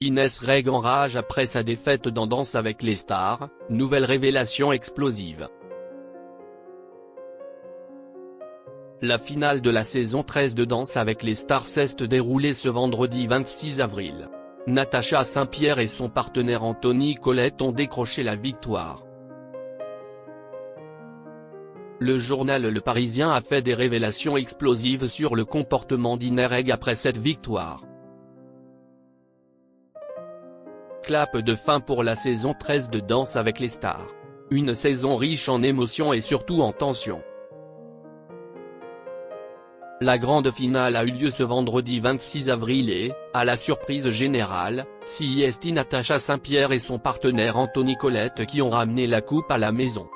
Inès Reg enrage après sa défaite dans Danse avec les stars, nouvelle révélation explosive. La finale de la saison 13 de Danse avec les stars s'est déroulée ce vendredi 26 avril. Natacha Saint-Pierre et son partenaire Anthony Colette ont décroché la victoire. Le journal Le Parisien a fait des révélations explosives sur le comportement d'Inès Reg après cette victoire. Clap de fin pour la saison 13 de Danse avec les stars. Une saison riche en émotions et surtout en tensions. La grande finale a eu lieu ce vendredi 26 avril et, à la surprise générale, c'est Natacha Saint-Pierre et son partenaire Anthony Colette qui ont ramené la coupe à la maison.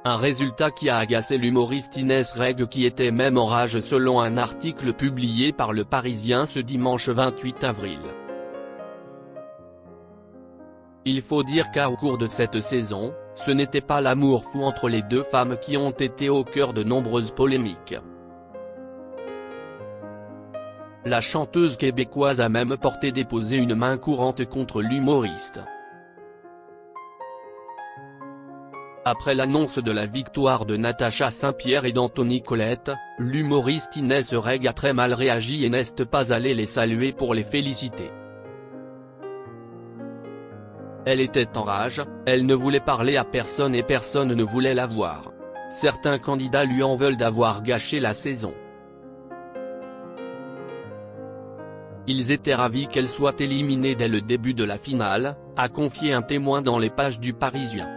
Un résultat qui a agacé l'humoriste Inès Reg qui était même en rage selon un article publié par Le Parisien ce dimanche 28 avril. Il faut dire qu'au cours de cette saison, ce n'était pas l'amour fou entre les deux femmes qui ont été au cœur de nombreuses polémiques. La chanteuse québécoise a même déposé une main courante contre l'humoriste. Après l'annonce de la victoire de Natacha Saint-Pierre et d'Anthony Colette, l'humoriste Inès Reg a très mal réagi et n'est pas allé les saluer pour les féliciter. Elle était en rage, elle ne voulait parler à personne et personne ne voulait la voir. Certains candidats lui en veulent d'avoir gâché la saison. Ils étaient ravis qu'elle soit éliminée dès le début de la finale, a confié un témoin dans les pages du Parisien.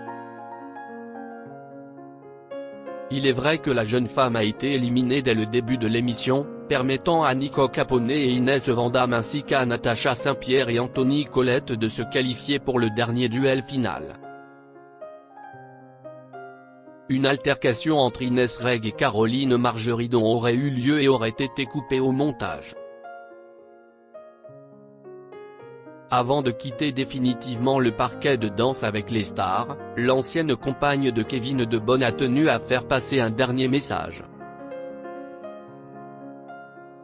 Il est vrai que la jeune femme a été éliminée dès le début de l'émission, permettant à Nico Capone et Inès Vandamme ainsi qu'à Natacha Saint-Pierre et Anthony Colette de se qualifier pour le dernier duel final. Une altercation entre Inès Reg et Caroline Margeridon aurait eu lieu et aurait été coupée au montage. Avant de quitter définitivement le parquet de Danse avec les stars, l'ancienne compagne de Kevin De Bonne a tenu à faire passer un dernier message.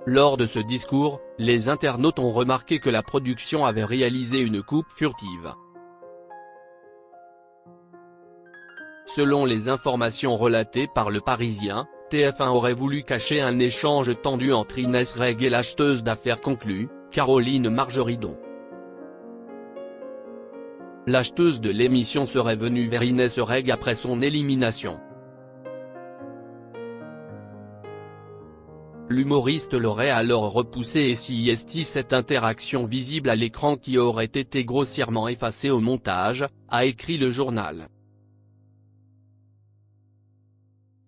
Lors de ce discours, les internautes ont remarqué que la production avait réalisé une coupe furtive. Selon les informations relatées par Le Parisien, TF1 aurait voulu cacher un échange tendu entre Inès Reg et l'acheteuse d'affaires conclue, Caroline Margeridon. L'acheteuse de l'émission serait venue vers Inès Reg après son élimination. L'humoriste l'aurait alors repoussée et cette interaction visible à l'écran qui aurait été grossièrement effacée au montage, a écrit le journal.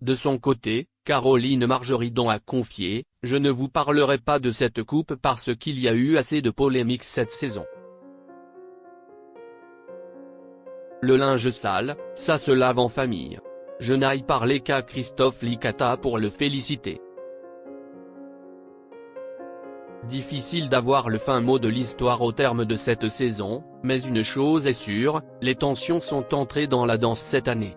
De son côté, Caroline Margeridon a confié « Je ne vous parlerai pas de cette coupe parce qu'il y a eu assez de polémiques cette saison. Le linge sale, ça se lave en famille. Je n'aille parler qu'à Christophe Licata pour le féliciter. » Difficile d'avoir le fin mot de l'histoire au terme de cette saison, mais une chose est sûre, les tensions sont entrées dans la danse cette année.